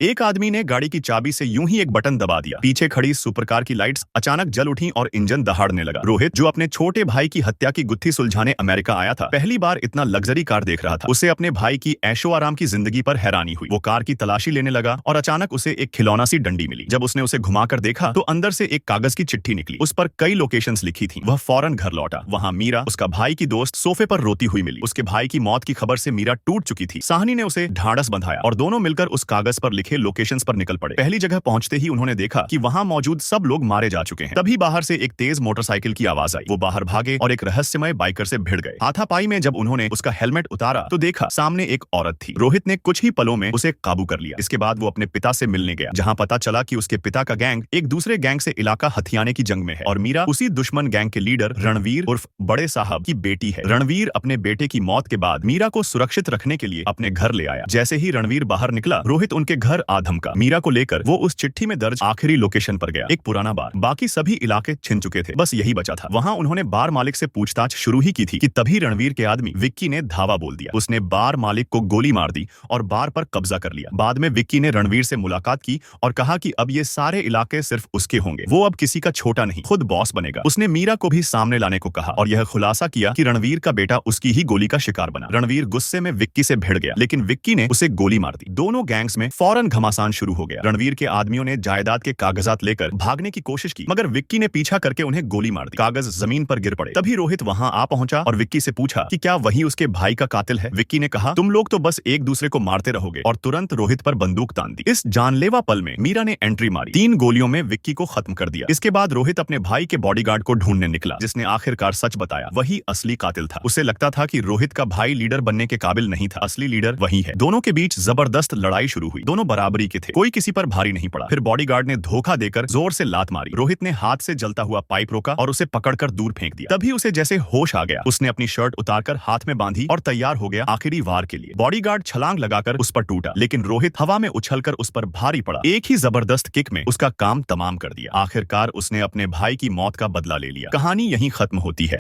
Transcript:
एक आदमी ने गाड़ी की चाबी से यूं ही एक बटन दबा दिया। पीछे खड़ी सुपरकार की लाइट्स अचानक जल उठी और इंजन दहाड़ने लगा। रोहित, जो अपने छोटे भाई की हत्या की गुत्थी सुलझाने अमेरिका आया था, पहली बार इतना लग्जरी कार देख रहा था। उसे अपने भाई की ऐशो आराम की जिंदगी पर हैरानी हुई। वो कार की तलाशी लेने लगा और अचानक उसे एक खिलौना सी डंडी मिली। जब उसने उसे घुमाकर देखा तो अंदर से एक कागज की चिट्ठी निकली। उस पर कई लोकेशंस लिखी थी। वह फौरन घर लौटा। वहां मीरा, उसका भाई की दोस्त, सोफे पर रोती हुई मिली। उसके भाई की मौत की खबर से मीरा टूट चुकी थी। साहनी ने उसे ढांढस बंधाया और दोनों मिलकर उस कागज पर लिखे लोकेशंस पर निकल पड़े। पहली जगह पहुंचते ही उन्होंने देखा कि वहां मौजूद सब लोग मारे जा चुके हैं। तभी बाहर से एक तेज मोटरसाइकिल की आवाज आई। वो बाहर भागे और एक रहस्यमय बाइकर से भिड़ गए। हाथापाई में जब उन्होंने उसका हेलमेट उतारा तो देखा सामने एक औरत थी। रोहित ने कुछ ही पलों में उसे काबू कर लिया। इसके बाद वो अपने पिता से मिलने गया, जहां पता चला कि उसके पिता का गैंग एक दूसरे गैंग से इलाका हथियाने की जंग में है और मीरा उसी दुश्मन गैंग के लीडर रणवीर उर्फ बड़े साहब की बेटी है। रणवीर अपने बेटे की मौत के बाद मीरा को सुरक्षित रखने के लिए अपने घर ले आया। जैसे ही रणवीर बाहर निकला, रोहित उनके घर आ धमका। मीरा को लेकर वो उस चिट्ठी में दर्ज आखिरी लोकेशन पर गया, एक पुराना बार। बाकी सभी इलाके छिन चुके थे, बस यही बचा था। वहां उन्होंने बार मालिक से पूछताछ शुरू ही की थी कि तभी रणवीर के आदमी विक्की ने धावा बोल दिया। उसने बार मालिक को गोली मार दी और बार पर कब्जा कर लिया। बाद में विक्की ने रणवीर से मुलाकात की और कहा कि अब ये सारे इलाके सिर्फ उसके होंगे। वो अब किसी का छोटा नहीं, खुद बॉस बनेगा। उसने मीरा को भी सामने लाने को कहा और यह खुलासा किया कि रणवीर का बेटा उसकी ही गोली का शिकार बना। रणवीर गुस्से में विक्की से भिड़ गया, लेकिन विक्की ने उसे गोली मार दी। दोनों गैंग्स में फौरन घमासान शुरू हो गया। रणवीर के आदमियों ने जायदाद के कागजात लेकर भागने की कोशिश की, मगर विक्की ने पीछा करके उन्हें गोली मार दी। कागज जमीन पर गिर पड़े। तभी रोहित वहां आ पहुंचा और विक्की से पूछा कि क्या वही उसके भाई का कातिल है। विक्की ने कहा, तुम लोग तो बस एक दूसरे को मारते रहोगे, और तुरंत रोहित पर बंदूक तान दी। इस जानलेवा पल में मीरा ने एंट्री मारी, 3 गोलियों में विक्की को खत्म कर दिया। इसके बाद रोहित अपने भाई के बॉडीगार्ड को ढूंढने निकला, जिसने आखिरकार सच बताया। वही असली कातिल था। उसे लगता था कि रोहित का भाई लीडर बनने के काबिल नहीं था, असली लीडर वही है। दोनों के बीच जबरदस्त लड़ाई शुरू हुई। दोनों बराबरी के थे, कोई किसी पर भारी नहीं पड़ा। फिर बॉडीगार्ड ने धोखा देकर जोर से लात मारी। रोहित ने हाथ से जलता हुआ पाइप रोका और उसे पकड़कर दूर फेंक दिया। तभी उसे जैसे होश आ गया। उसने अपनी शर्ट उतारकर हाथ में बांधी और तैयार हो गया आखिरी वार के लिए। बॉडीगार्ड छलांग लगाकर उस पर टूटा, लेकिन रोहित हवा में उछलकर उस पर भारी पड़ा। एक ही जबरदस्त किक में उसका काम तमाम कर दिया। आखिरकार उसने अपने भाई की मौत का बदला ले लिया। कहानी यहीं खत्म होती है।